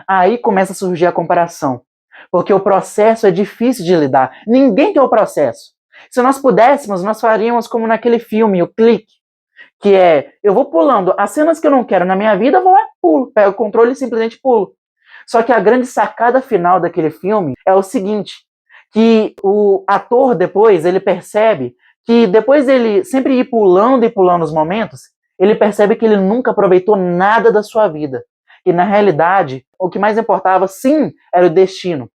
Aí começa a surgir a comparação, porque o processo é difícil de lidar. Ninguém quer o processo. Se nós pudéssemos, nós faríamos como naquele filme, o Clique, que é, eu vou pulando as cenas que eu não quero na minha vida, eu vou lá e pulo, pego o controle e simplesmente pulo. Só que a grande sacada final daquele filme é o seguinte, que o ator depois, ele percebe que depois dele sempre ir pulando e pulando os momentos, ele percebe que ele nunca aproveitou nada da sua vida. E na realidade, o que mais importava, sim, era o destino.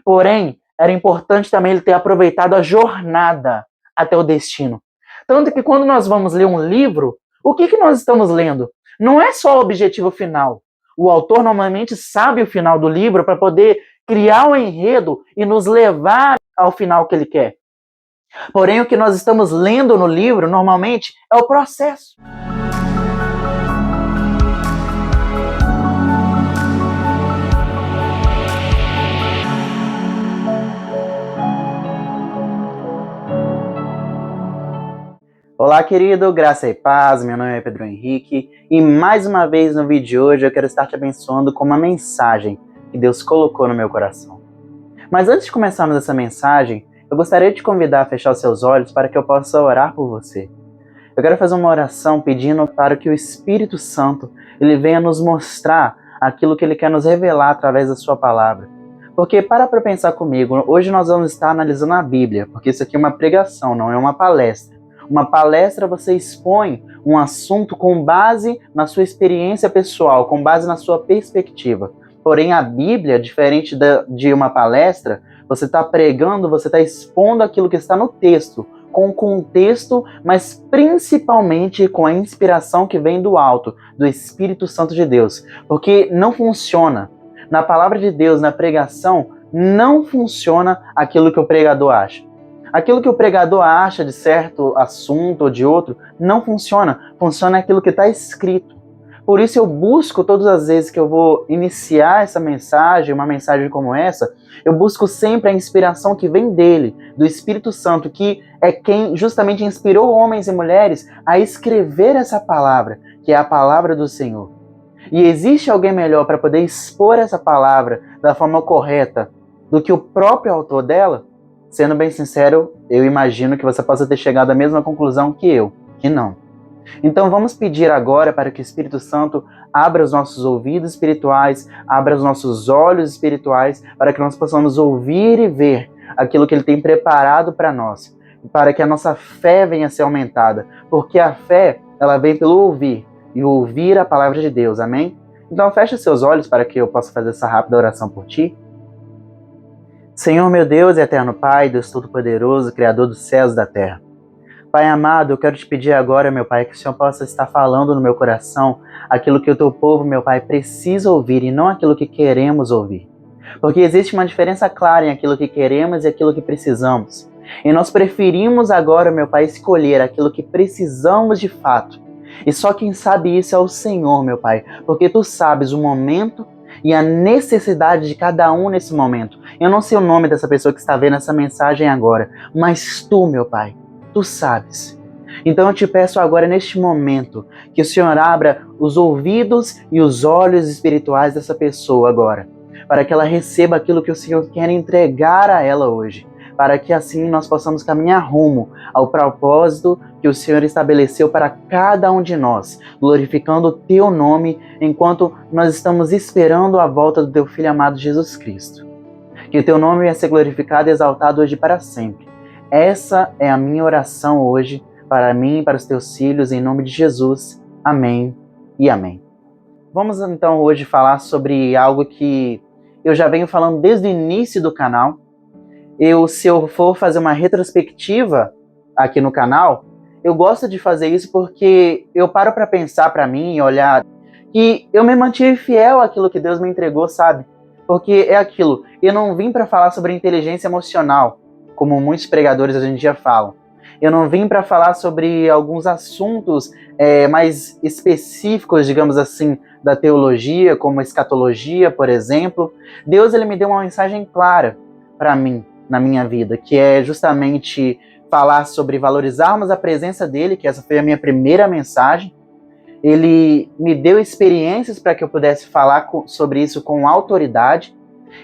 Porém, era importante também ele ter aproveitado a jornada até o destino. Tanto que quando nós vamos ler um livro, o que nós estamos lendo? Não é só o objetivo final. O autor normalmente sabe o final do livro para poder criar o enredo e nos levar ao final que ele quer. Porém, o que nós estamos lendo no livro, normalmente, é o processo. Olá, querido, graça e paz, meu nome é Pedro Henrique e mais uma vez no vídeo de hoje eu quero estar te abençoando com uma mensagem que Deus colocou no meu coração. Mas antes de começarmos essa mensagem, eu gostaria de te convidar a fechar os seus olhos para que eu possa orar por você. Eu quero fazer uma oração pedindo para que o Espírito Santo ele venha nos mostrar aquilo que ele quer nos revelar através da sua palavra. Porque para pensar comigo, hoje nós vamos estar analisando a Bíblia, porque isso aqui é uma pregação, não é uma palestra. Uma palestra você expõe um assunto com base na sua experiência pessoal, com base na sua perspectiva. Porém, a Bíblia, diferente de uma palestra, você está pregando, você está expondo aquilo que está no texto, com o contexto, mas principalmente com a inspiração que vem do alto, do Espírito Santo de Deus. Porque não funciona. Na palavra de Deus, na pregação, não funciona aquilo que o pregador acha. Aquilo que o pregador acha de certo assunto ou de outro, não funciona. Funciona aquilo que está escrito. Por isso eu busco, todas as vezes que eu vou iniciar essa mensagem, uma mensagem como essa, eu busco sempre a inspiração que vem dele, do Espírito Santo, que é quem justamente inspirou homens e mulheres a escrever essa palavra, que é a palavra do Senhor. E existe alguém melhor para poder expor essa palavra da forma correta do que o próprio autor dela? Sendo bem sincero, eu imagino que você possa ter chegado à mesma conclusão que eu, que não. Então vamos pedir agora para que o Espírito Santo abra os nossos ouvidos espirituais, abra os nossos olhos espirituais, para que nós possamos ouvir e ver aquilo que Ele tem preparado para nós, para que a nossa fé venha a ser aumentada, porque a fé, ela vem pelo ouvir, e ouvir a palavra de Deus, amém? Então feche seus olhos para que eu possa fazer essa rápida oração por ti. Senhor meu Deus e eterno Pai, Deus Todo-Poderoso, Criador dos céus e da terra. Pai amado, eu quero te pedir agora, meu Pai, que o Senhor possa estar falando no meu coração aquilo que o teu povo, meu Pai, precisa ouvir e não aquilo que queremos ouvir. Porque existe uma diferença clara em aquilo que queremos e aquilo que precisamos. E nós preferimos agora, meu Pai, escolher aquilo que precisamos de fato. E só quem sabe isso é o Senhor, meu Pai, porque tu sabes o momento e a necessidade de cada um nesse momento. Eu não sei o nome dessa pessoa que está vendo essa mensagem agora, mas tu, meu Pai, tu sabes. Então eu te peço agora, neste momento, que o Senhor abra os ouvidos e os olhos espirituais dessa pessoa agora, para que ela receba aquilo que o Senhor quer entregar a ela hoje, para que assim nós possamos caminhar rumo ao propósito que o Senhor estabeleceu para cada um de nós, glorificando o teu nome enquanto nós estamos esperando a volta do teu Filho amado Jesus Cristo. Que o teu nome venha ser glorificado e exaltado hoje para sempre. Essa é a minha oração hoje, para mim e para os teus filhos, em nome de Jesus. Amém e amém. Vamos então hoje falar sobre algo que eu já venho falando desde o início do canal. Se eu for fazer uma retrospectiva aqui no canal, eu gosto de fazer isso porque eu paro para pensar para mim e olhar que eu me mantive fiel àquilo que Deus me entregou, sabe? Porque é aquilo, eu não vim para falar sobre inteligência emocional, como muitos pregadores hoje em dia falam. Eu não vim para falar sobre alguns assuntos mais específicos, digamos assim, da teologia, como escatologia, por exemplo. Deus ele me deu uma mensagem clara para mim, na minha vida, que é justamente falar sobre valorizarmos a presença dele, que essa foi a minha primeira mensagem. Ele me deu experiências para que eu pudesse falar sobre isso com autoridade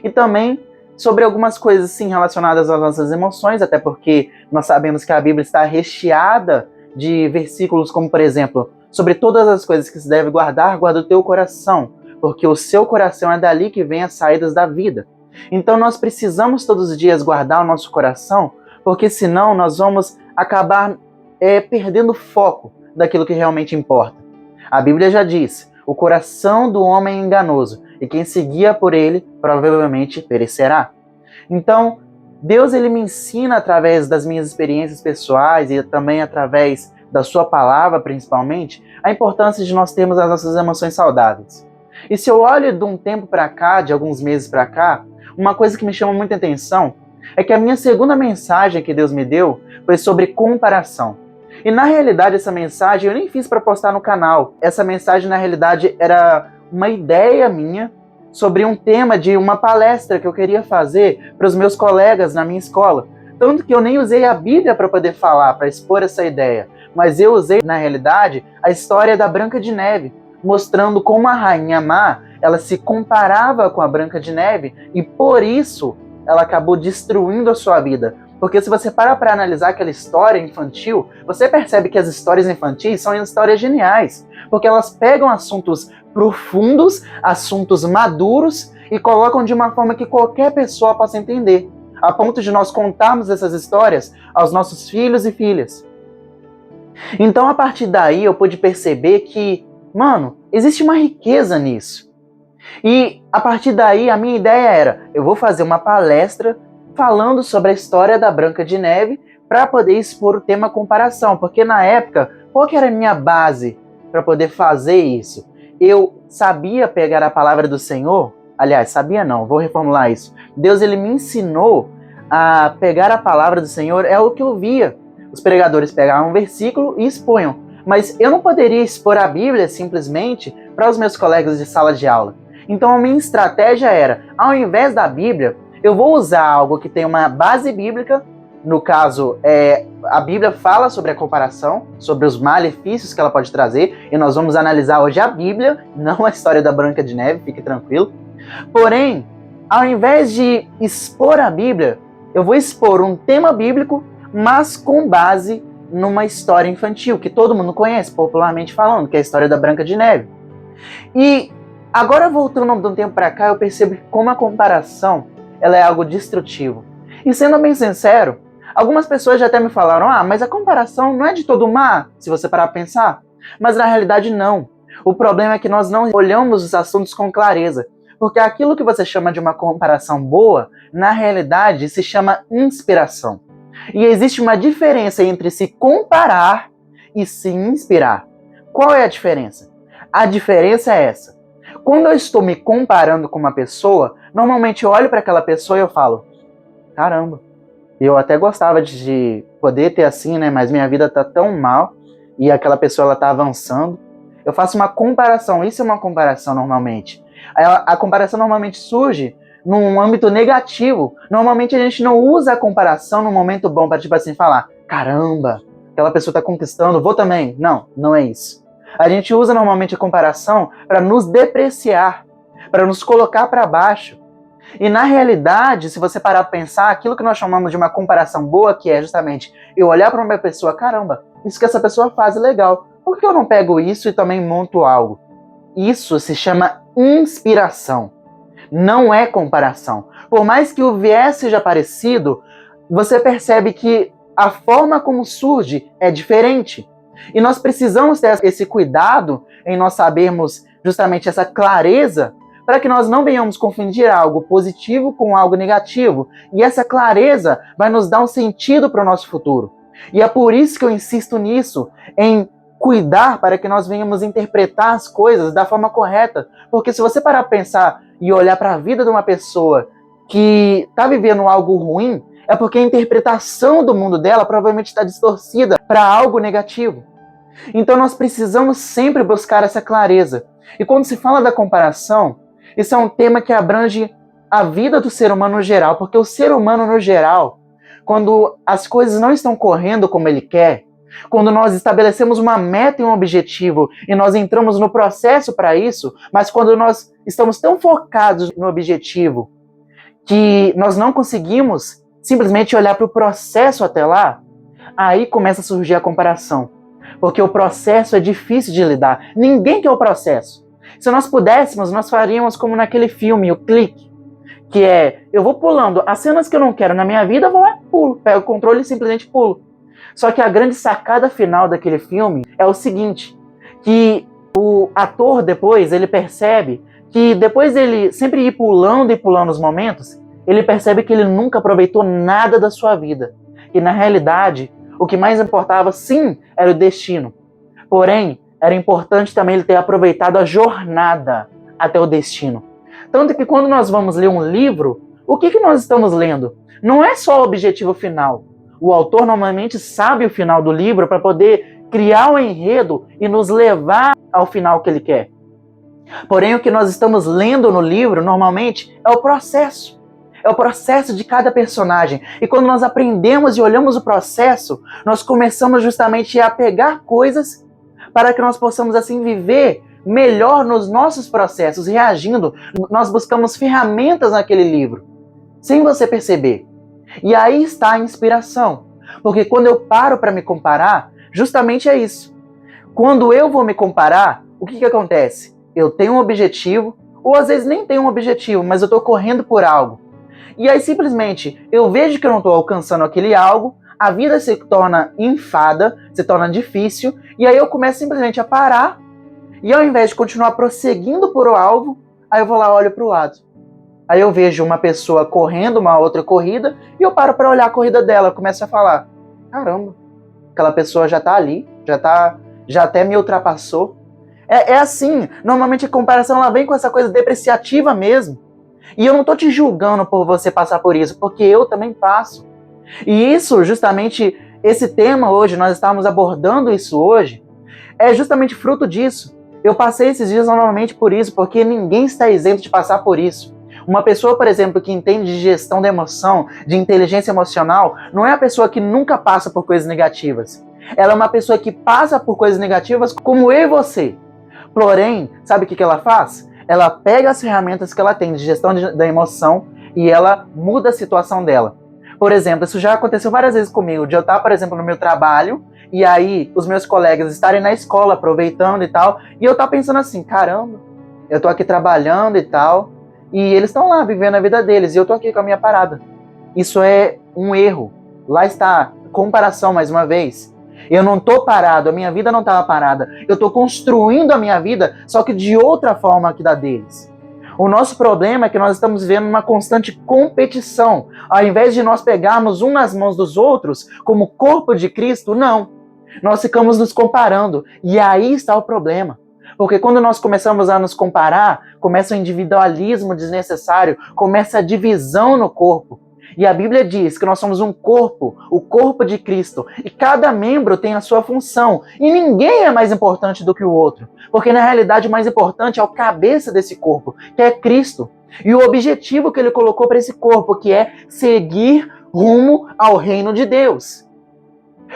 e também sobre algumas coisas sim relacionadas às nossas emoções, até porque nós sabemos que a Bíblia está recheada de versículos como, por exemplo, sobre todas as coisas que se deve guardar, guarda o teu coração, porque o seu coração é dali que vem as saídas da vida. Então nós precisamos todos os dias guardar o nosso coração, porque senão nós vamos acabar perdendo o foco daquilo que realmente importa. A Bíblia já diz, o coração do homem é enganoso, e quem se guia por ele provavelmente perecerá. Então, Deus ele me ensina através das minhas experiências pessoais e também através da sua palavra, principalmente, a importância de nós termos as nossas emoções saudáveis. E se eu olho de um tempo para cá, de alguns meses para cá, uma coisa que me chama muita atenção é que a minha segunda mensagem que Deus me deu foi sobre comparação. E na realidade essa mensagem eu nem fiz para postar no canal. Essa mensagem na realidade era uma ideia minha sobre um tema de uma palestra que eu queria fazer para os meus colegas na minha escola. Tanto que eu nem usei a Bíblia para poder falar, para expor essa ideia. Mas eu usei, na realidade, a história da Branca de Neve, mostrando como a Rainha Má, ela se comparava com a Branca de Neve e por isso ela acabou destruindo a sua vida. Porque se você para analisar aquela história infantil, você percebe que as histórias infantis são histórias geniais, porque elas pegam assuntos profundos, assuntos maduros e colocam de uma forma que qualquer pessoa possa entender, a ponto de nós contarmos essas histórias aos nossos filhos e filhas. Então, a partir daí, eu pude perceber que, existe uma riqueza nisso. E, a partir daí, a minha ideia era, eu vou fazer uma palestra falando sobre a história da Branca de Neve para poder expor o tema comparação, porque na época, qual que era a minha base para poder fazer isso? Eu sabia pegar a palavra do Senhor, aliás, sabia não, vou reformular isso. Deus ele me ensinou a pegar a palavra do Senhor, é o que eu via. Os pregadores pegavam um versículo e expunham, mas eu não poderia expor a Bíblia simplesmente para os meus colegas de sala de aula. Então a minha estratégia era, ao invés da Bíblia, eu vou usar algo que tem uma base bíblica, no caso, a Bíblia fala sobre a comparação, sobre os malefícios que ela pode trazer, e nós vamos analisar hoje a Bíblia, não a história da Branca de Neve, fique tranquilo. Porém, ao invés de expor a Bíblia, eu vou expor um tema bíblico, mas com base numa história infantil, que todo mundo conhece, popularmente falando, que é a história da Branca de Neve. E agora, voltando de um tempo para cá, eu percebo que como a comparação ela é algo destrutivo. E sendo bem sincero, algumas pessoas já até me falaram, mas a comparação não é de todo má, se você parar para pensar. Mas na realidade não. O problema é que nós não olhamos os assuntos com clareza. Porque aquilo que você chama de uma comparação boa, na realidade se chama inspiração. E existe uma diferença entre se comparar e se inspirar. Qual é a diferença? A diferença é essa. Quando eu estou me comparando com uma pessoa, normalmente eu olho para aquela pessoa e eu falo, caramba, eu até gostava de poder ter assim, né? Mas minha vida tá tão mal e aquela pessoa ela tá avançando. Eu faço uma comparação, isso é uma comparação normalmente. A comparação normalmente surge num âmbito negativo. Normalmente a gente não usa a comparação num momento bom para tipo assim falar, caramba, aquela pessoa tá conquistando, vou também. Não, não é isso. A gente usa normalmente a comparação para nos depreciar, para nos colocar para baixo. E na realidade, se você parar para pensar, aquilo que nós chamamos de uma comparação boa, que é justamente eu olhar para uma pessoa, caramba, isso que essa pessoa faz é legal, por que eu não pego isso e também monto algo? Isso se chama inspiração, não é comparação. Por mais que o viés seja parecido, você percebe que a forma como surge é diferente. E nós precisamos ter esse cuidado em nós sabermos justamente essa clareza para que nós não venhamos confundir algo positivo com algo negativo. E essa clareza vai nos dar um sentido para o nosso futuro. E é por isso que eu insisto nisso, em cuidar para que nós venhamos interpretar as coisas da forma correta. Porque se você parar para pensar e olhar para a vida de uma pessoa que está vivendo algo ruim, é porque a interpretação do mundo dela provavelmente está distorcida para algo negativo. Então nós precisamos sempre buscar essa clareza. E quando se fala da comparação, isso é um tema que abrange a vida do ser humano no geral, porque o ser humano no geral, quando as coisas não estão correndo como ele quer, Quando nós estabelecemos uma meta e um objetivo e nós entramos no processo para isso, mas quando nós estamos tão focados no objetivo que nós não conseguimos simplesmente olhar para o processo até lá, aí começa a surgir a comparação. Porque o processo é difícil de lidar. Ninguém quer o processo. Se nós pudéssemos, nós faríamos como naquele filme, o Clique, que é, eu vou pulando as cenas que eu não quero na minha vida, eu vou lá e pulo. Pego o controle e simplesmente pulo. Só que a grande sacada final daquele filme é o seguinte, que o ator depois, ele percebe que depois dele sempre ir pulando e pulando os momentos, ele percebe que ele nunca aproveitou nada da sua vida. E na realidade, o que mais importava, sim, era o destino. Porém, era importante também ele ter aproveitado a jornada até o destino. Tanto que quando nós vamos ler um livro, o que nós estamos lendo? Não é só o objetivo final. O autor normalmente sabe o final do livro para poder criar o enredo e nos levar ao final que ele quer. Porém, o que nós estamos lendo no livro, normalmente, é o processo. É o processo de cada personagem. E quando nós aprendemos e olhamos o processo, nós começamos justamente a pegar coisas para que nós possamos, assim, viver melhor nos nossos processos, reagindo. Nós buscamos ferramentas naquele livro, sem você perceber. E aí está a inspiração. Porque quando eu paro para me comparar, justamente é isso. Quando eu vou me comparar, o que acontece? Eu tenho um objetivo, ou às vezes nem tenho um objetivo, mas eu estou correndo por algo. E aí simplesmente eu vejo que eu não estou alcançando aquele algo, a vida se torna enfada, se torna difícil, e aí eu começo simplesmente a parar, e ao invés de continuar prosseguindo por o alvo, aí eu vou lá e olho para o lado. Aí eu vejo uma pessoa correndo uma outra corrida, e eu paro para olhar a corrida dela, eu começo a falar, caramba, aquela pessoa já está ali, já até me ultrapassou. É assim, normalmente a comparação ela vem com essa coisa depreciativa mesmo. E eu não tô te julgando por você passar por isso, porque eu também passo. E isso, justamente, esse tema hoje, nós estamos abordando isso hoje, é justamente fruto disso. Eu passei esses dias novamente por isso, porque ninguém está isento de passar por isso. Uma pessoa, por exemplo, que entende de gestão da emoção, de inteligência emocional, não é a pessoa que nunca passa por coisas negativas. Ela é uma pessoa que passa por coisas negativas como eu e você. Porém, sabe o que ela faz? Ela pega as ferramentas que ela tem de gestão da emoção e ela muda a situação dela. Por exemplo, isso já aconteceu várias vezes comigo, de eu estar, por exemplo, no meu trabalho, e aí os meus colegas estarem na escola aproveitando e tal, e eu estar pensando assim, caramba, eu estou aqui trabalhando e tal, e eles estão lá vivendo a vida deles, e eu estou aqui com a minha parada. Isso é um erro. Lá está, comparação mais uma vez. Eu não estou parado, a minha vida não estava parada. Eu estou construindo a minha vida, só que de outra forma que da deles. O nosso problema é que nós estamos vivendo uma constante competição. Ao invés de nós pegarmos um nas mãos dos outros, como corpo de Cristo, não. Nós ficamos nos comparando. E aí está o problema. Porque quando nós começamos a nos comparar, começa o individualismo desnecessário, começa a divisão no corpo. E a Bíblia diz que nós somos um corpo, o corpo de Cristo. E cada membro tem a sua função. E ninguém é mais importante do que o outro. Porque na realidade o mais importante é o cabeça desse corpo, que é Cristo. E o objetivo que ele colocou para esse corpo, que é seguir rumo ao reino de Deus.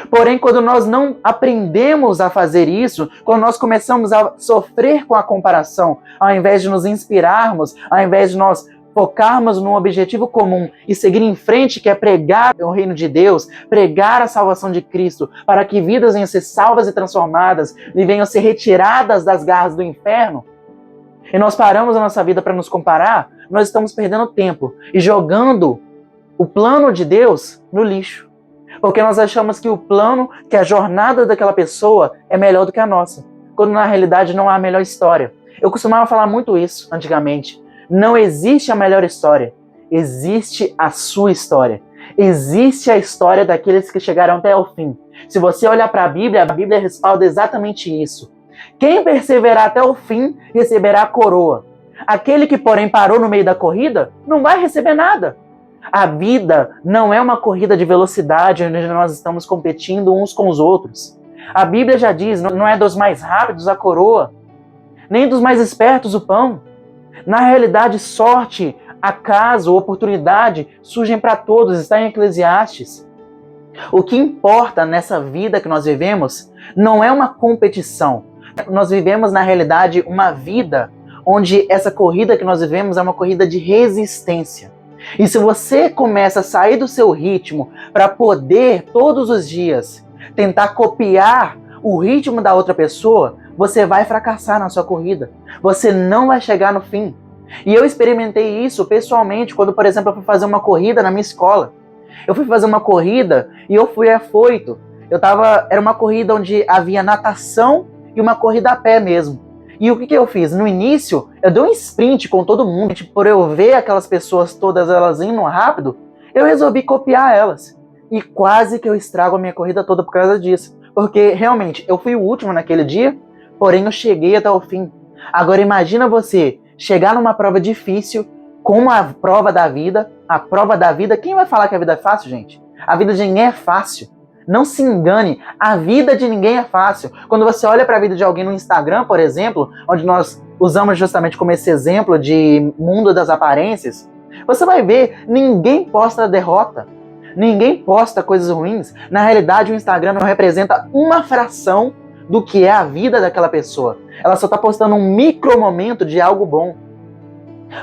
Porém, quando nós não aprendemos a fazer isso, quando nós começamos a sofrer com a comparação, ao invés de nos inspirarmos, ao invés de nós focarmos num objetivo comum e seguir em frente, que é pregar o reino de Deus, pregar a salvação de Cristo, para que vidas venham ser salvas e transformadas e venham ser retiradas das garras do inferno, e nós paramos a nossa vida para nos comparar, nós estamos perdendo tempo e jogando o plano de Deus no lixo. Porque nós achamos que o plano, que a jornada daquela pessoa é melhor do que a nossa, quando na realidade não há a melhor história. Eu costumava falar muito isso antigamente. Não existe a melhor história, existe a sua história. Existe a história daqueles que chegaram até o fim. Se você olhar para a Bíblia respalda exatamente isso. Quem perseverar até o fim receberá a coroa. Aquele que, porém, parou no meio da corrida, não vai receber nada. A vida não é uma corrida de velocidade onde nós estamos competindo uns com os outros. A Bíblia já diz, não é dos mais rápidos a coroa, nem dos mais espertos o pão. Na realidade, sorte, acaso, oportunidade surgem para todos, está em Eclesiastes. O que importa nessa vida que nós vivemos não é uma competição. Nós vivemos, na realidade, uma vida onde essa corrida que nós vivemos é uma corrida de resistência. E se você começa a sair do seu ritmo para poder, todos os dias, tentar copiar o ritmo da outra pessoa, você vai fracassar na sua corrida. Você não vai chegar no fim. E eu experimentei isso pessoalmente quando, por exemplo, eu fui fazer uma corrida na minha escola. Eu fui fazer uma corrida e eu fui afoito. Era uma corrida onde havia natação e uma corrida a pé mesmo. E o que eu fiz? No início, eu dei um sprint com todo mundo. Por eu ver aquelas pessoas todas elas indo rápido, eu resolvi copiar elas. E quase que eu estrago a minha corrida toda por causa disso. Porque, realmente, eu fui o último naquele dia, porém eu cheguei até o fim. Agora imagina você chegar numa prova difícil, como a prova da vida. A prova da vida, quem vai falar que a vida é fácil, gente? A vida de ninguém é fácil. Não se engane, a vida de ninguém é fácil. Quando você olha para a vida de alguém no Instagram, por exemplo, onde nós usamos justamente como esse exemplo de mundo das aparências, você vai ver, ninguém posta derrota. Ninguém posta coisas ruins. Na realidade, o Instagram não representa uma fração do que é a vida daquela pessoa. Ela só está postando um micro momento de algo bom.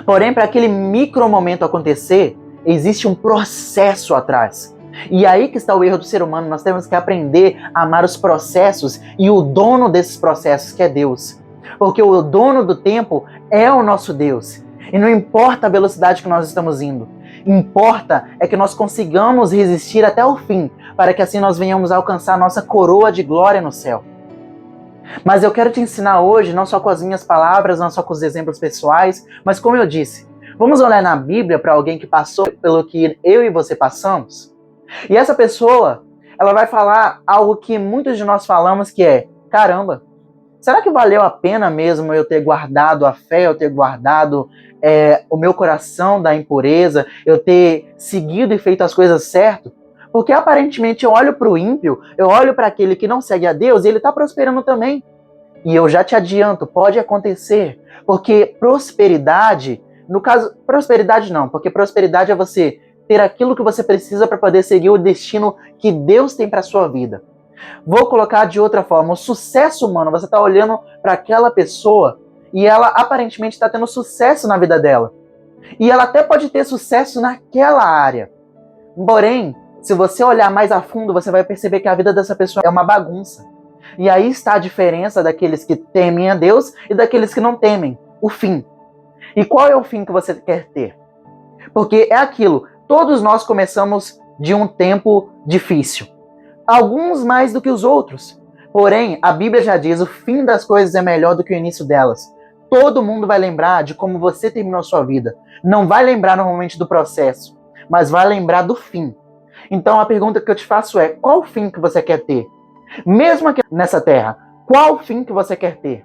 Porém, para aquele micro momento acontecer, existe um processo atrás. E aí que está o erro do ser humano. Nós temos que aprender a amar os processos e o dono desses processos, que é Deus. Porque o dono do tempo é o nosso Deus. E não importa a velocidade que nós estamos indo. Importa é que nós consigamos resistir até o fim, para que assim nós venhamos a alcançar a nossa coroa de glória no céu. Mas eu quero te ensinar hoje, não só com as minhas palavras, não só com os exemplos pessoais, mas como eu disse, vamos olhar na Bíblia para alguém que passou pelo que eu e você passamos. E essa pessoa, ela vai falar algo que muitos de nós falamos, que é: caramba, será que valeu a pena mesmo eu ter guardado a fé, eu ter guardado o meu coração da impureza, eu ter seguido e feito as coisas certo? Porque aparentemente eu olho para o ímpio, eu olho para aquele que não segue a Deus e ele está prosperando também. E eu já te adianto, pode acontecer. Porque prosperidade, no caso, prosperidade não, porque prosperidade é você ter aquilo que você precisa para poder seguir o destino que Deus tem para a sua vida. Vou colocar de outra forma, o sucesso humano, você está olhando para aquela pessoa e ela aparentemente está tendo sucesso na vida dela. E ela até pode ter sucesso naquela área. Porém, se você olhar mais a fundo, você vai perceber que a vida dessa pessoa é uma bagunça. E aí está a diferença daqueles que temem a Deus e daqueles que não temem. O fim. E qual é o fim que você quer ter? Porque é aquilo, todos nós começamos de um tempo difícil. Alguns mais do que os outros. Porém, a Bíblia já diz, o fim das coisas é melhor do que o início delas. Todo mundo vai lembrar de como você terminou a sua vida. Não vai lembrar normalmente do processo, mas vai lembrar do fim. Então a pergunta que eu te faço é: qual o fim que você quer ter? Mesmo aqui nessa terra, qual o fim que você quer ter?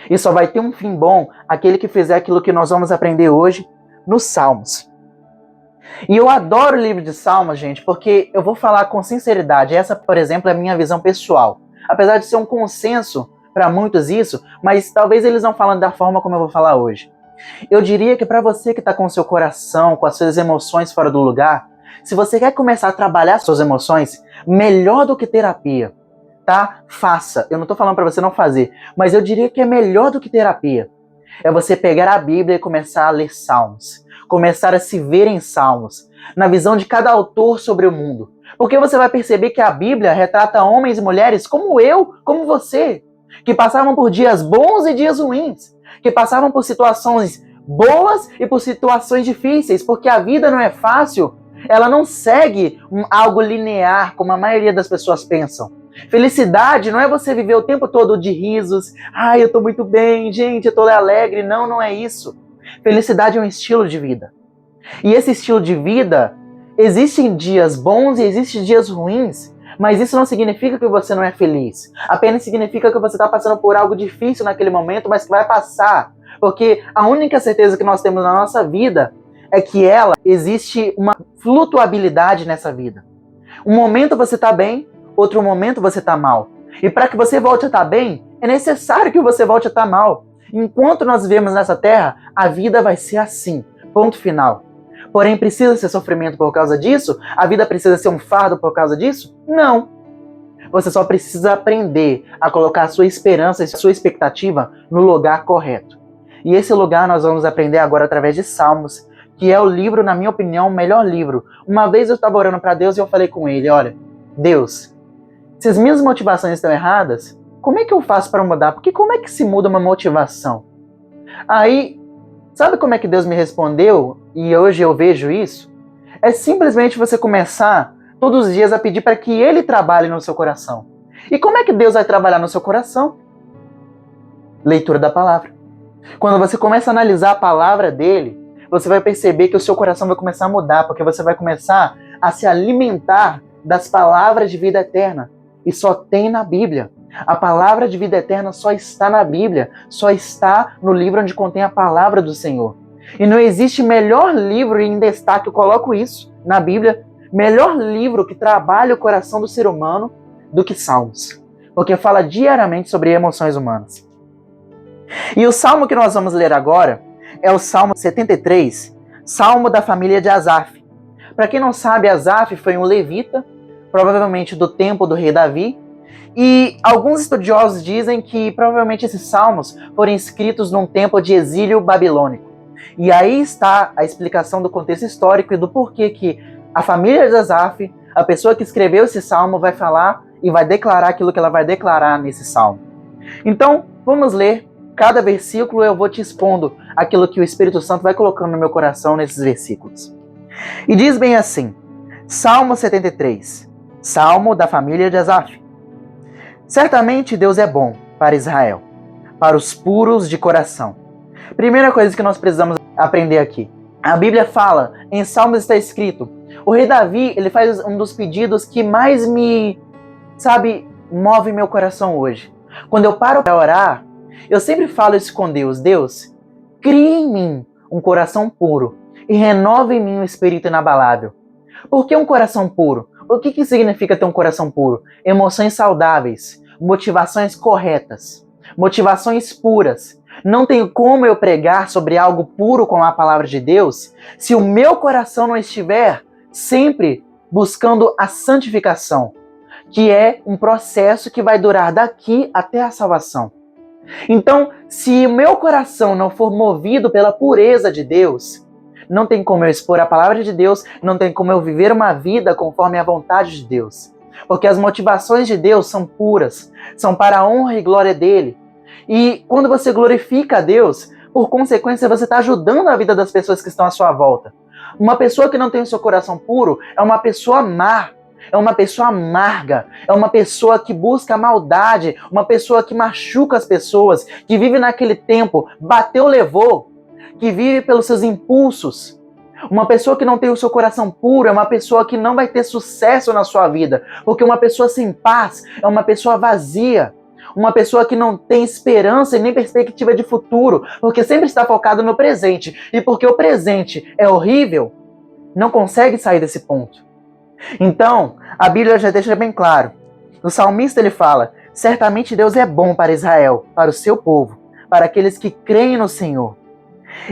E só vai ter um fim bom aquele que fizer aquilo que nós vamos aprender hoje nos Salmos. E eu adoro o livro de Salmos, gente, porque eu vou falar com sinceridade. Essa, por exemplo, é a minha visão pessoal. Apesar de ser um consenso para muitos isso, mas talvez eles não falem da forma como eu vou falar hoje. Eu diria que para você que está com o seu coração, com as suas emoções fora do lugar, se você quer começar a trabalhar suas emoções, melhor do que terapia, tá? Faça. Eu não tô falando para você não fazer, mas eu diria que é melhor do que terapia. É você pegar a Bíblia e começar a ler Salmos. Começar a se ver em Salmos, na visão de cada autor sobre o mundo. Porque você vai perceber que a Bíblia retrata homens e mulheres como eu, como você, que passavam por dias bons e dias ruins, que passavam por situações boas e por situações difíceis, porque a vida não é fácil. Ela não segue algo linear, como a maioria das pessoas pensam. Felicidade não é você viver o tempo todo de risos. Ai, eu tô muito bem, gente, eu tô alegre. Não, não é isso. Felicidade é um estilo de vida. E esse estilo de vida, existem dias bons e existem dias ruins, mas isso não significa que você não é feliz. Apenas significa que você está passando por algo difícil naquele momento, mas que vai passar. Porque a única certeza que nós temos na nossa vida é que existe uma flutuabilidade nessa vida. Um momento você está bem, outro momento você está mal. E para que você volte a estar bem, é necessário que você volte a estar mal. Enquanto nós vivemos nessa terra, a vida vai ser assim. Ponto final. Porém, precisa ser sofrimento por causa disso? A vida precisa ser um fardo por causa disso? Não. Você só precisa aprender a colocar a sua esperança e a sua expectativa no lugar correto. E esse lugar nós vamos aprender agora através de Salmos, que é o livro, na minha opinião, o melhor livro. Uma vez eu estava orando para Deus e eu falei com ele, olha, Deus, se as minhas motivações estão erradas, como é que eu faço para mudar? Porque como é que se muda uma motivação? Aí, sabe como é que Deus me respondeu? E hoje eu vejo isso? É simplesmente você começar todos os dias a pedir para que Ele trabalhe no seu coração. E como é que Deus vai trabalhar no seu coração? Leitura da palavra. Quando você começa a analisar a palavra dele, você vai perceber que o seu coração vai começar a mudar, porque você vai começar a se alimentar das palavras de vida eterna. E só tem na Bíblia. A palavra de vida eterna só está na Bíblia, só está no livro onde contém a palavra do Senhor. E não existe melhor livro, e em destaque eu coloco isso na Bíblia, melhor livro que trabalha o coração do ser humano do que Salmos. Porque fala diariamente sobre emoções humanas. E o salmo que nós vamos ler agora é o Salmo 73, salmo da família de Asaf. Para quem não sabe, Asaf foi um levita, provavelmente do tempo do rei Davi, e alguns estudiosos dizem que provavelmente esses salmos foram escritos num tempo de exílio babilônico. E aí está a explicação do contexto histórico e do porquê que a família de Asaf, a pessoa que escreveu esse salmo, vai falar e vai declarar aquilo que ela vai declarar nesse salmo. Então, vamos ler cada versículo, eu vou te expondo aquilo que o Espírito Santo vai colocando no meu coração nesses versículos. E diz bem assim, Salmo 73, salmo da família de Asaf. Certamente Deus é bom para Israel, para os puros de coração. Primeira coisa que nós precisamos aprender aqui. A Bíblia fala, em Salmos está escrito, o rei Davi, ele faz um dos pedidos que mais move meu coração hoje. Quando eu paro para orar, eu sempre falo isso com Deus, Deus, crie em mim um coração puro e renove em mim um espírito inabalável. Por que um coração puro? O que significa ter um coração puro? Emoções saudáveis, motivações corretas, motivações puras. Não tem como eu pregar sobre algo puro como a palavra de Deus se o meu coração não estiver sempre buscando a santificação, que é um processo que vai durar daqui até a salvação. Então, se o meu coração não for movido pela pureza de Deus, não tem como eu expor a palavra de Deus, não tem como eu viver uma vida conforme a vontade de Deus. Porque as motivações de Deus são puras, são para a honra e glória dele. E quando você glorifica a Deus, por consequência você está ajudando a vida das pessoas que estão à sua volta. Uma pessoa que não tem o seu coração puro é uma pessoa má, é uma pessoa amarga, é uma pessoa que busca a maldade, uma pessoa que machuca as pessoas, que vive naquele tempo, bateu, levou, que vive pelos seus impulsos. Uma pessoa que não tem o seu coração puro é uma pessoa que não vai ter sucesso na sua vida, porque uma pessoa sem paz é uma pessoa vazia, uma pessoa que não tem esperança e nem perspectiva de futuro, porque sempre está focado no presente, e porque o presente é horrível, não consegue sair desse ponto. Então, a Bíblia já deixa bem claro. O salmista ele fala, certamente Deus é bom para Israel, para o seu povo, para aqueles que creem no Senhor.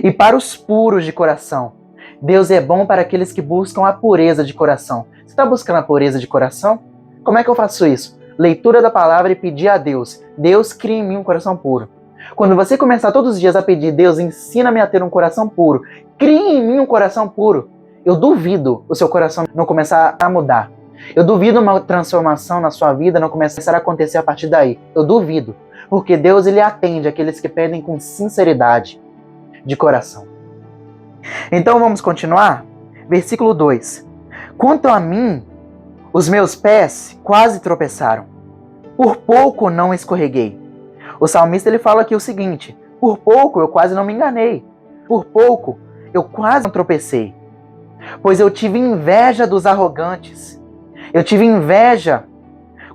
E para os puros de coração. Deus é bom para aqueles que buscam a pureza de coração. Você está buscando a pureza de coração? Como é que eu faço isso? Leitura da palavra e pedir a Deus. Deus, cria em mim um coração puro. Quando você começar todos os dias a pedir, Deus, ensina-me a ter um coração puro. Crie em mim um coração puro. Eu duvido o seu coração não começar a mudar. Eu duvido uma transformação na sua vida não começar a acontecer a partir daí. Eu duvido. Porque Deus ele atende aqueles que pedem com sinceridade de coração. Então vamos continuar? Versículo 2. Quanto a mim, os meus pés quase tropeçaram. Por pouco não escorreguei. O salmista ele fala aqui o seguinte, por pouco eu quase não me enganei. Por pouco eu quase não tropecei. Pois eu tive inveja dos arrogantes. Eu tive inveja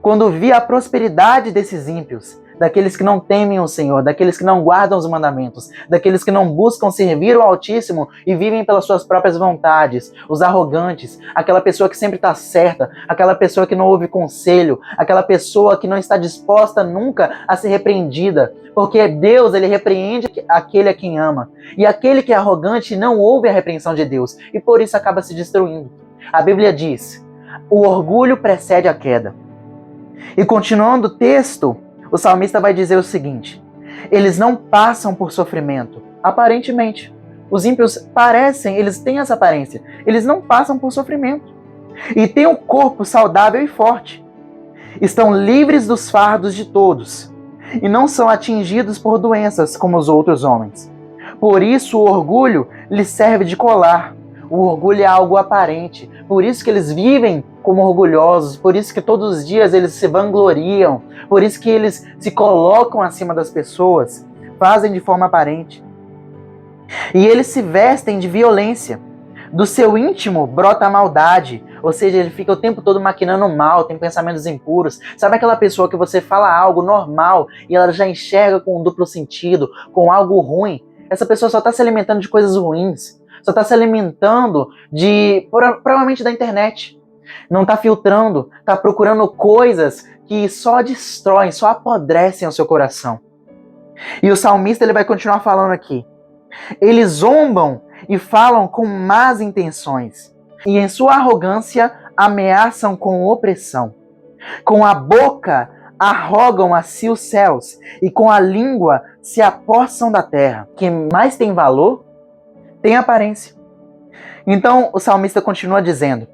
quando vi a prosperidade desses ímpios. daqueles que não temem o Senhor, daqueles que não guardam os mandamentos, daqueles que não buscam servir o Altíssimo e vivem pelas suas próprias vontades, os arrogantes, aquela pessoa que sempre está certa, aquela pessoa que não ouve conselho, aquela pessoa que não está disposta nunca a ser repreendida, porque Deus, ele repreende aquele a quem ama, e aquele que é arrogante não ouve a repreensão de Deus, e por isso acaba se destruindo. A Bíblia diz: o orgulho precede a queda. E continuando o texto, o salmista vai dizer o seguinte: eles não passam por sofrimento, aparentemente. Os ímpios eles têm essa aparência, eles não passam por sofrimento. E têm um corpo saudável e forte. Estão livres dos fardos de todos, e não são atingidos por doenças como os outros homens. Por isso o orgulho lhes serve de colar. O orgulho é algo aparente, por isso que eles vivem como orgulhosos, por isso que todos os dias eles se vangloriam, por isso que eles se colocam acima das pessoas, fazem de forma aparente. E eles se vestem de violência. Do seu íntimo brota a maldade, ou seja, ele fica o tempo todo maquinando mal, tem pensamentos impuros. Sabe aquela pessoa que você fala algo normal e ela já enxerga com um duplo sentido, com algo ruim? Essa pessoa só está se alimentando de coisas ruins, só está se alimentando provavelmente da internet. Não está filtrando, está procurando coisas que só destroem, só apodrecem o seu coração. E o salmista ele vai continuar falando aqui. Eles zombam e falam com más intenções, e em sua arrogância ameaçam com opressão. Com a boca arrogam a si os céus, e com a língua se apossam da terra. Quem mais tem valor tem aparência. Então o salmista continua dizendo: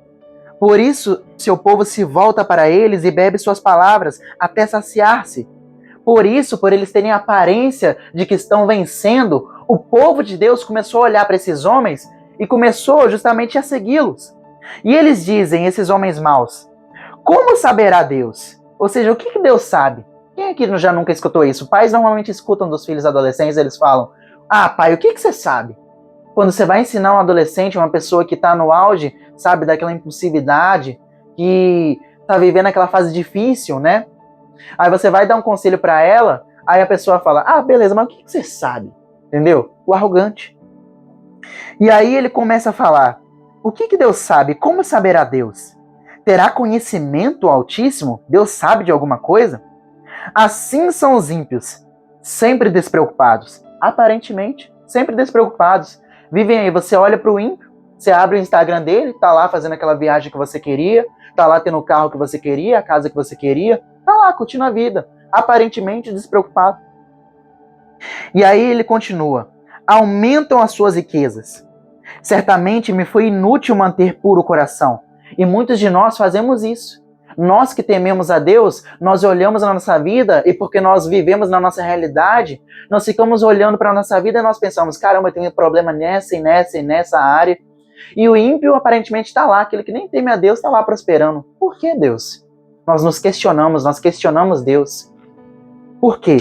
por isso seu povo se volta para eles e bebe suas palavras até saciar-se. Por isso, por eles terem a aparência de que estão vencendo, o povo de Deus começou a olhar para esses homens e começou justamente a segui-los. E eles dizem, esses homens maus: como saberá Deus? Ou seja, o que Deus sabe? Quem aqui já nunca escutou isso? Pais normalmente escutam dos filhos adolescentes, eles falam: ah, pai, o que você sabe? Quando você vai ensinar um adolescente, uma pessoa que está no auge, sabe, daquela impulsividade, que está vivendo aquela fase difícil, né? Aí você vai dar um conselho para ela, aí a pessoa fala: ah, beleza, mas o que você sabe? Entendeu? O arrogante. E aí ele começa a falar: o que Deus sabe? Como saberá Deus? Terá conhecimento Altíssimo? Deus sabe de alguma coisa? Assim são os ímpios, sempre despreocupados. Aparentemente, sempre despreocupados. Vivem aí, você olha para o ímpio, você abre o Instagram dele, tá lá fazendo aquela viagem que você queria, tá lá tendo o carro que você queria, a casa que você queria, tá lá curtindo a vida, aparentemente despreocupado. E aí ele continua: aumentam as suas riquezas. Certamente me foi inútil manter puro o coração. E muitos de nós fazemos isso. Nós que tememos a Deus, nós olhamos na nossa vida e porque nós vivemos na nossa realidade, nós ficamos olhando para a nossa vida e nós pensamos: caramba, eu tenho problema nessa e nessa e nessa área. E o ímpio aparentemente está lá, aquele que nem teme a Deus está lá prosperando. Por que Deus? Nós questionamos Deus. Por quê?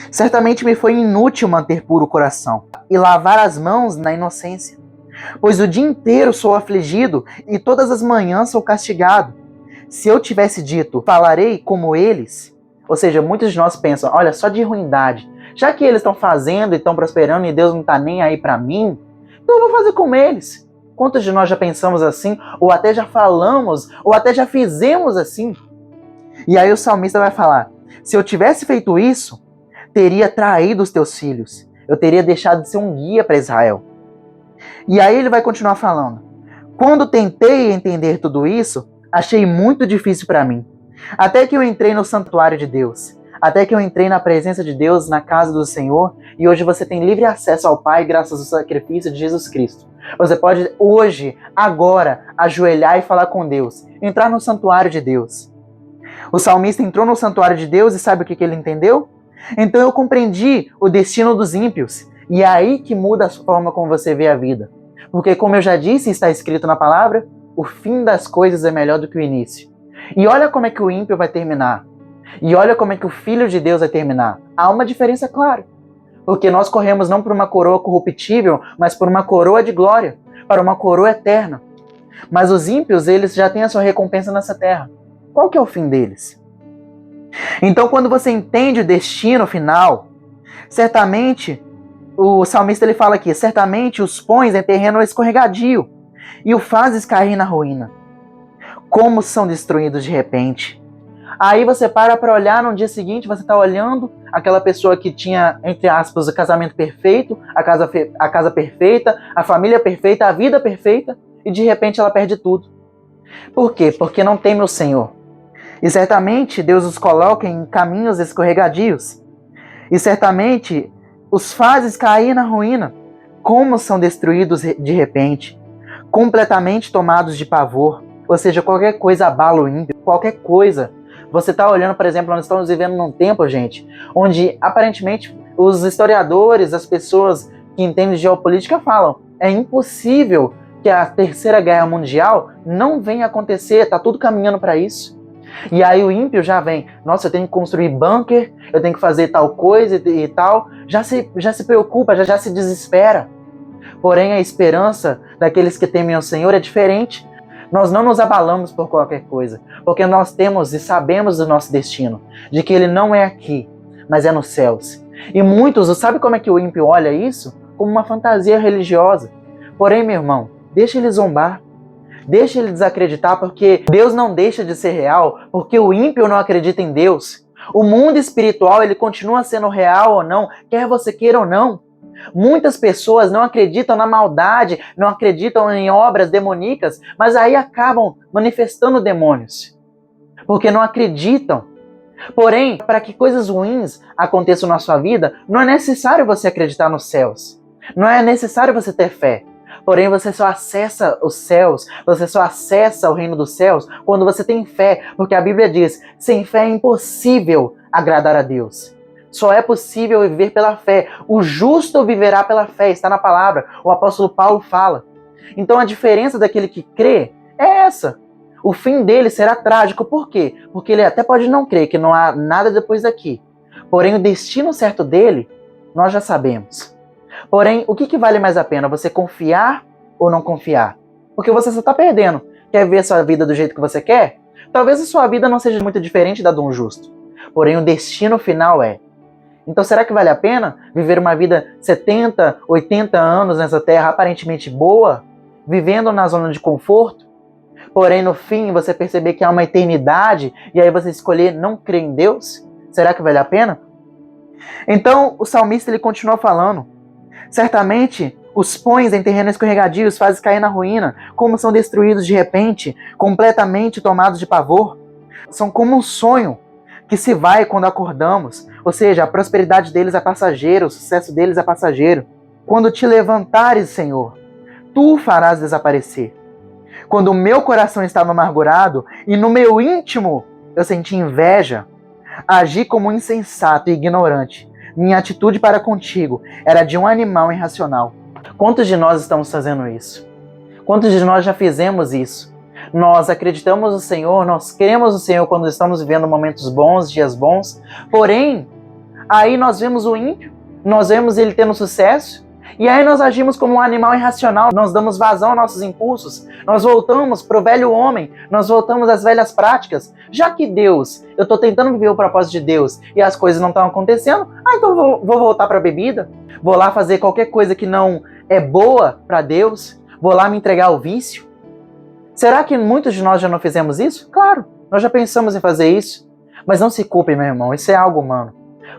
Certamente me foi inútil manter puro o coração e lavar as mãos na inocência. Pois o dia inteiro sou afligido e todas as manhãs sou castigado. Se eu tivesse dito: falarei como eles, ou seja, muitos de nós pensam: olha, só de ruindade, já que eles estão fazendo e estão prosperando e Deus não está nem aí para mim, então eu vou fazer como eles. Quantos de nós já pensamos assim, ou até já falamos, ou até já fizemos assim? E aí o salmista vai falar: se eu tivesse feito isso, teria traído os teus filhos, eu teria deixado de ser um guia para Israel. E aí ele vai continuar falando: quando tentei entender tudo isso, achei muito difícil para mim. Até que eu entrei no santuário de Deus, até que eu entrei na presença de Deus, na casa do Senhor, e hoje você tem livre acesso ao Pai graças ao sacrifício de Jesus Cristo. Você pode hoje, agora, ajoelhar e falar com Deus, entrar no santuário de Deus. O salmista entrou no santuário de Deus e sabe o que ele entendeu? Então eu compreendi o destino dos ímpios, e é aí que muda a forma como você vê a vida. Porque, como eu já disse, está escrito na palavra, o fim das coisas é melhor do que o início. E olha como é que o ímpio vai terminar. E olha como é que o Filho de Deus vai terminar. Há uma diferença clara. Porque nós corremos não por uma coroa corruptível, mas por uma coroa de glória, para uma coroa eterna. Mas os ímpios, eles já têm a sua recompensa nessa terra. Qual que é o fim deles? Então, quando você entende o destino final, certamente, o salmista ele fala aqui, certamente os pões em terreno escorregadio e o fazes cair na ruína. Como são destruídos de repente. Aí você para olhar no dia seguinte, você está olhando aquela pessoa que tinha, entre aspas, o casamento perfeito, a casa perfeita, a família perfeita, a vida perfeita, e de repente ela perde tudo. Por quê? Porque não teme o Senhor. E certamente Deus os coloca em caminhos escorregadios. E certamente os fazes cair na ruína. Como são destruídos de repente, completamente tomados de pavor. Ou seja, qualquer coisa abala o ímpio, qualquer coisa. Você está olhando, por exemplo, nós estamos vivendo num tempo, gente, onde aparentemente os historiadores, as pessoas que entendem de geopolítica falam, é impossível que a Terceira Guerra Mundial não venha acontecer, está tudo caminhando para isso. E aí o ímpio já vem, nossa, eu tenho que construir bunker, eu tenho que fazer tal coisa e tal, já se preocupa, já se desespera. Porém, a esperança daqueles que temem ao Senhor é diferente. Nós não nos abalamos por qualquer coisa, porque nós temos e sabemos do nosso destino, de que ele não é aqui, mas é nos céus. E muitos, sabe como é que o ímpio olha isso? Como uma fantasia religiosa. Porém, meu irmão, deixa ele zombar, deixa ele desacreditar, porque Deus não deixa de ser real, porque o ímpio não acredita em Deus. O mundo espiritual, ele continua sendo real ou não, quer você queira ou não. Muitas pessoas não acreditam na maldade, não acreditam em obras demoníacas, mas aí acabam manifestando demônios, porque não acreditam. Porém, para que coisas ruins aconteçam na sua vida, não é necessário você acreditar nos céus. Não é necessário você ter fé. Porém, você só acessa os céus, você só acessa o reino dos céus quando você tem fé, porque a Bíblia diz, sem fé é impossível agradar a Deus. Só é possível viver pela fé. O justo viverá pela fé, está na palavra. O apóstolo Paulo fala. Então a diferença daquele que crê é essa. O fim dele será trágico. Por quê? Porque ele até pode não crer que não há nada depois daqui. Porém, o destino certo dele, nós já sabemos. Porém, o que vale mais a pena? Você confiar ou não confiar? Porque você só está perdendo. Quer ver a sua vida do jeito que você quer? Talvez a sua vida não seja muito diferente da de um justo. Porém, o destino final é. Então, será que vale a pena viver uma vida 70, 80 anos nessa terra aparentemente boa, vivendo na zona de conforto? Porém, no fim, você perceber que há uma eternidade e aí você escolher não crer em Deus? Será que vale a pena? Então, o salmista ele continua falando. Certamente, os pões em terreno escorregadio os fazem cair na ruína, como são destruídos de repente, completamente tomados de pavor. São como um sonho que se vai quando acordamos, ou seja, a prosperidade deles é passageira, o sucesso deles é passageiro. Quando te levantares, Senhor, tu o farás desaparecer. Quando o meu coração estava amargurado e no meu íntimo eu senti inveja, agi como insensato e ignorante. Minha atitude para contigo era de um animal irracional. Quantos de nós estamos fazendo isso? Quantos de nós já fizemos isso? Nós acreditamos no Senhor, nós cremos no Senhor quando estamos vivendo momentos bons, dias bons, porém, aí nós vemos o ímpio, nós vemos ele tendo sucesso, e aí nós agimos como um animal irracional, nós damos vazão aos nossos impulsos, nós voltamos para o velho homem, nós voltamos às velhas práticas. Já que Deus, eu estou tentando viver o propósito de Deus e as coisas não estão acontecendo, então vou voltar para a bebida, vou lá fazer qualquer coisa que não é boa para Deus, vou lá me entregar ao vício. Será que muitos de nós já não fizemos isso? Claro, nós já pensamos em fazer isso. Mas não se culpe, meu irmão, isso é algo humano.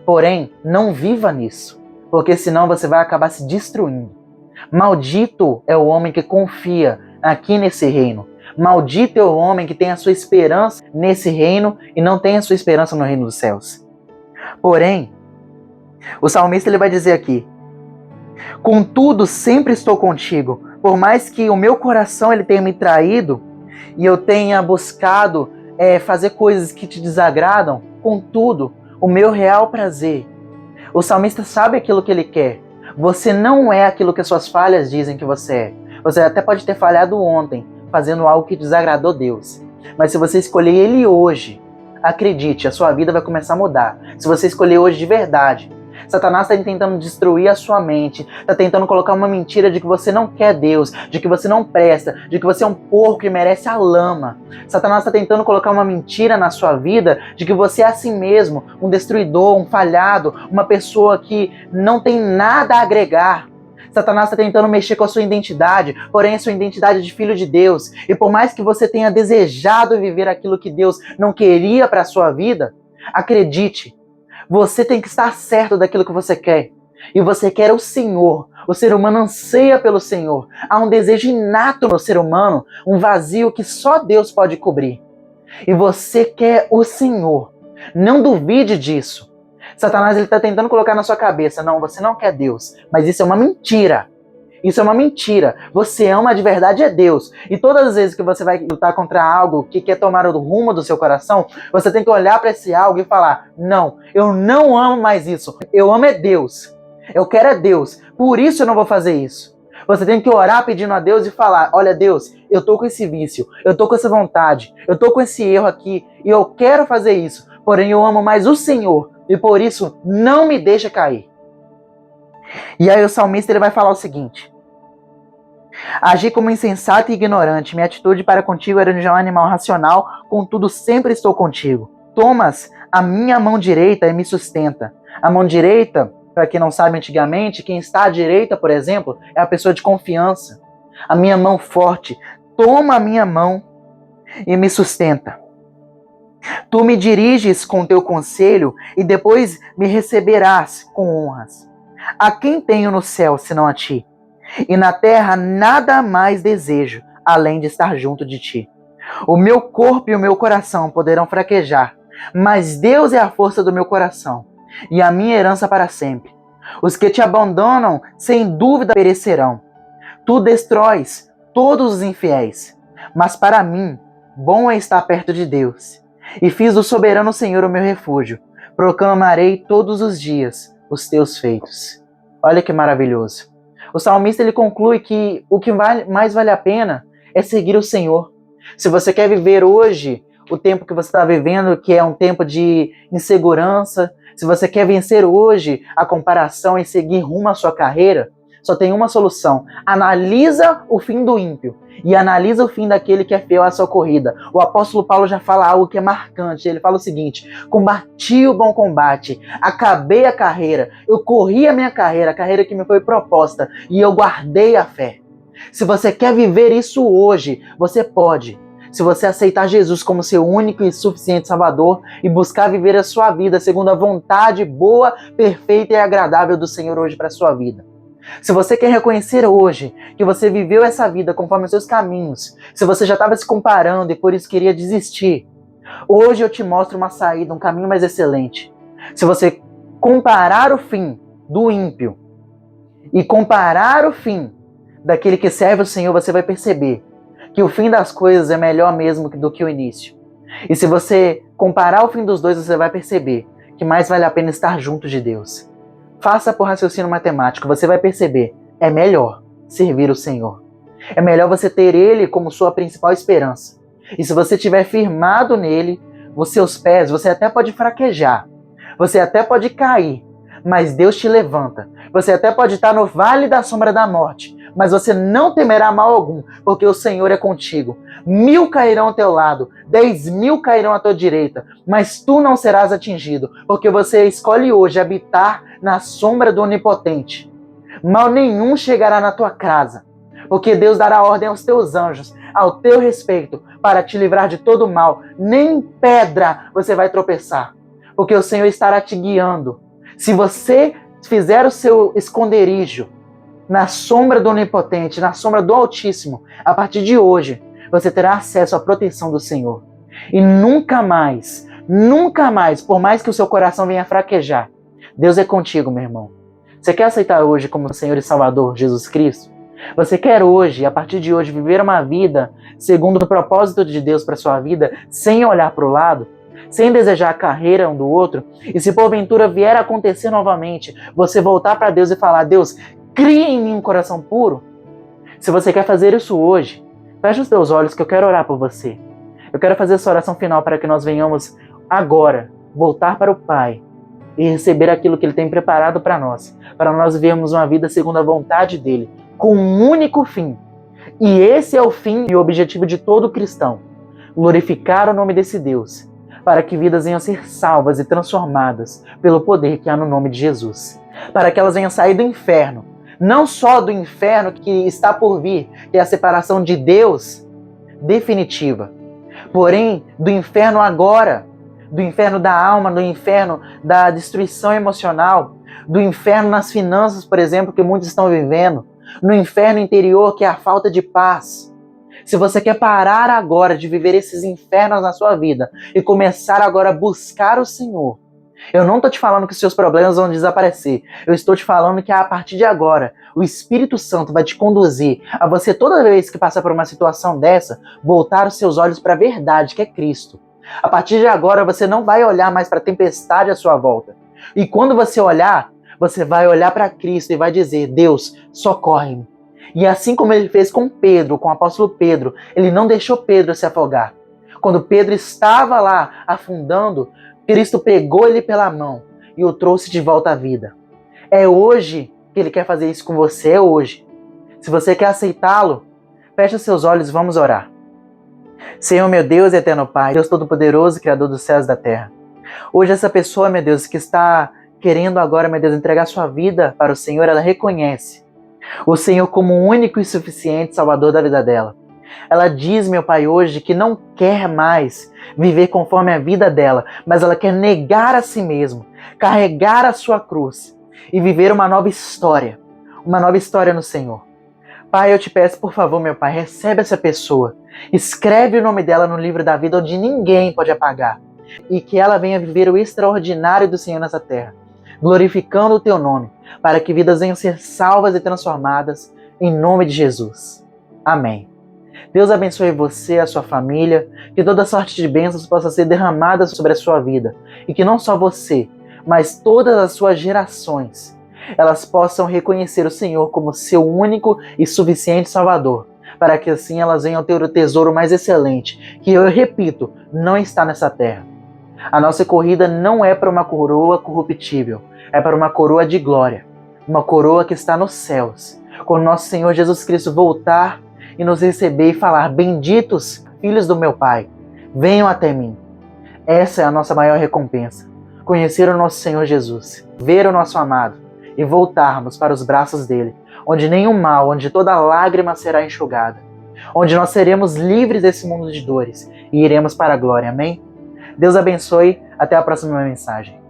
Porém, não viva nisso, porque senão você vai acabar se destruindo. Maldito é o homem que confia aqui nesse reino. Maldito é o homem que tem a sua esperança nesse reino e não tem a sua esperança no reino dos céus. Porém, o salmista ele vai dizer aqui, contudo, sempre estou contigo. Por mais que o meu coração ele tenha me traído e eu tenha buscado fazer coisas que te desagradam, contudo, o meu real prazer. O salmista sabe aquilo que ele quer. Você não é aquilo que as suas falhas dizem que você é. Você até pode ter falhado ontem, fazendo algo que desagradou Deus. Mas se você escolher Ele hoje, acredite, a sua vida vai começar a mudar. Se você escolher hoje de verdade, Satanás está tentando destruir a sua mente, está tentando colocar uma mentira de que você não quer Deus, de que você não presta, de que você é um porco e merece a lama. Satanás está tentando colocar uma mentira na sua vida de que você é assim mesmo, um destruidor, um falhado, uma pessoa que não tem nada a agregar. Satanás está tentando mexer com a sua identidade, porém a sua identidade é de filho de Deus. E por mais que você tenha desejado viver aquilo que Deus não queria para a sua vida, acredite, você tem que estar certo daquilo que você quer. E você quer o Senhor. O ser humano anseia pelo Senhor. Há um desejo inato no ser humano, um vazio que só Deus pode cobrir. E você quer o Senhor. Não duvide disso. Satanás está tentando colocar na sua cabeça, não, você não quer Deus. Mas isso é uma mentira. Isso é uma mentira. Você ama de verdade é Deus. E todas as vezes que você vai lutar contra algo que quer tomar o rumo do seu coração, você tem que olhar para esse algo e falar, não, eu não amo mais isso. Eu amo é Deus. Eu quero é Deus. Por isso eu não vou fazer isso. Você tem que orar pedindo a Deus e falar, olha Deus, eu tô com esse vício, eu tô com essa vontade, eu tô com esse erro aqui e eu quero fazer isso. Porém eu amo mais o Senhor e por isso não me deixa cair. E aí o salmista ele vai falar o seguinte: agi como insensato e ignorante, minha atitude para contigo era de um animal racional, contudo sempre estou contigo. Tomas a minha mão direita e me sustenta. A mão direita, para quem não sabe antigamente, quem está à direita, por exemplo, é a pessoa de confiança. A minha mão forte, toma a minha mão e me sustenta. Tu me diriges com teu conselho e depois me receberás com honras. A quem tenho no céu senão a ti? E na terra nada mais desejo, além de estar junto de ti. O meu corpo e o meu coração poderão fraquejar, mas Deus é a força do meu coração e a minha herança para sempre. Os que te abandonam, sem dúvida, perecerão. Tu destróis todos os infiéis, mas para mim, bom é estar perto de Deus. E fiz do soberano Senhor o meu refúgio. Proclamarei todos os dias os teus feitos. Olha que maravilhoso. O salmista ele conclui que o que mais vale a pena é seguir o Senhor. Se você quer viver hoje o tempo que você está vivendo, que é um tempo de insegurança, se você quer vencer hoje a comparação e seguir rumo à sua carreira, só tem uma solução. Analisa o fim do ímpio e analisa o fim daquele que é fiel à sua corrida. O apóstolo Paulo já fala algo que é marcante. Ele fala o seguinte: combati o bom combate, acabei a carreira, eu corri a minha carreira, a carreira que me foi proposta, e eu guardei a fé. Se você quer viver isso hoje, você pode. Se você aceitar Jesus como seu único e suficiente Salvador e buscar viver a sua vida segundo a vontade boa, perfeita e agradável do Senhor hoje para a sua vida. Se você quer reconhecer hoje que você viveu essa vida conforme os seus caminhos, se você já estava se comparando e por isso queria desistir, hoje eu te mostro uma saída, um caminho mais excelente. Se você comparar o fim do ímpio e comparar o fim daquele que serve o Senhor, você vai perceber que o fim das coisas é melhor mesmo do que o início. E se você comparar o fim dos dois, você vai perceber que mais vale a pena estar junto de Deus. Faça por raciocínio matemático, você vai perceber, é melhor servir o Senhor. É melhor você ter Ele como sua principal esperança. E se você estiver firmado nele, os seus pés, você até pode fraquejar, você até pode cair, mas Deus te levanta. Você até pode estar no vale da sombra da morte, mas você não temerá mal algum, porque o Senhor é contigo. 1000 cairão ao teu lado, 10.000 cairão à tua direita, mas tu não serás atingido, porque você escolhe hoje habitar na sombra do Onipotente. Mal nenhum chegará na tua casa, porque Deus dará ordem aos teus anjos, ao teu respeito, para te livrar de todo mal. Nem pedra você vai tropeçar, porque o Senhor estará te guiando. Se você fizer o seu esconderijo na sombra do Onipotente, na sombra do Altíssimo, a partir de hoje, você terá acesso à proteção do Senhor. E nunca mais, por mais que o seu coração venha fraquejar, Deus é contigo, meu irmão. Você quer aceitar hoje como Senhor e Salvador Jesus Cristo? Você quer hoje, a partir de hoje, viver uma vida segundo o propósito de Deus para sua vida, sem olhar para o lado, sem desejar a carreira um do outro? E se porventura vier a acontecer novamente, você voltar para Deus e falar: Deus, cria em mim um coração puro? Se você quer fazer isso hoje, feche os teus olhos que eu quero orar por você. Eu quero fazer essa oração final para que nós venhamos agora voltar para o Pai e receber aquilo que Ele tem preparado para nós vivermos uma vida segundo a vontade dEle, com um único fim. E esse é o fim e o objetivo de todo cristão: glorificar o nome desse Deus, para que vidas venham ser salvas e transformadas pelo poder que há no nome de Jesus, para que elas venham sair do inferno, não só do inferno que está por vir, que é a separação de Deus definitiva, porém do inferno agora, do inferno da alma, do inferno da destruição emocional, do inferno nas finanças, por exemplo, que muitos estão vivendo, no inferno interior, que é a falta de paz. Se você quer parar agora de viver esses infernos na sua vida e começar agora a buscar o Senhor, eu não estou te falando que os seus problemas vão desaparecer. Eu estou te falando que a partir de agora, o Espírito Santo vai te conduzir a você, toda vez que passar por uma situação dessa, voltar os seus olhos para a verdade, que é Cristo. A partir de agora, você não vai olhar mais para a tempestade à sua volta. E quando você olhar, você vai olhar para Cristo e vai dizer: Deus, socorre-me. E assim como Ele fez com Pedro, com o apóstolo Pedro, Ele não deixou Pedro se afogar. Quando Pedro estava lá afundando, Cristo pegou ele pela mão e o trouxe de volta à vida. É hoje que Ele quer fazer isso com você, é hoje. Se você quer aceitá-lo, feche seus olhos e vamos orar. Senhor, meu Deus e eterno Pai, Deus Todo-Poderoso, Criador dos céus e da terra. Hoje essa pessoa, meu Deus, que está querendo agora, meu Deus, entregar sua vida para o Senhor, ela reconhece o Senhor como o único e suficiente Salvador da vida dela. Ela diz, meu Pai, hoje que não quer mais viver conforme a vida dela, mas ela quer negar a si mesma, carregar a sua cruz e viver uma nova história no Senhor. Pai, eu te peço, por favor, meu Pai, recebe essa pessoa, escreve o nome dela no livro da vida onde ninguém pode apagar, e que ela venha viver o extraordinário do Senhor nessa terra, glorificando o teu nome, para que vidas venham ser salvas e transformadas, em nome de Jesus. Amém. Deus abençoe você, a sua família, que toda sorte de bênçãos possa ser derramada sobre a sua vida, e que não só você, mas todas as suas gerações, elas possam reconhecer o Senhor como seu único e suficiente Salvador, para que assim elas venham ter o tesouro mais excelente, que eu repito, não está nessa terra. A nossa corrida não é para uma coroa corruptível, é para uma coroa de glória, uma coroa que está nos céus, quando nosso Senhor Jesus Cristo voltar e nos receber e falar: benditos filhos do meu Pai, venham até mim. Essa é a nossa maior recompensa, conhecer o nosso Senhor Jesus, ver o nosso amado e voltarmos para os braços dele, onde nenhum mal, onde toda lágrima será enxugada, onde nós seremos livres desse mundo de dores e iremos para a glória. Amém? Deus abençoe, até a próxima mensagem.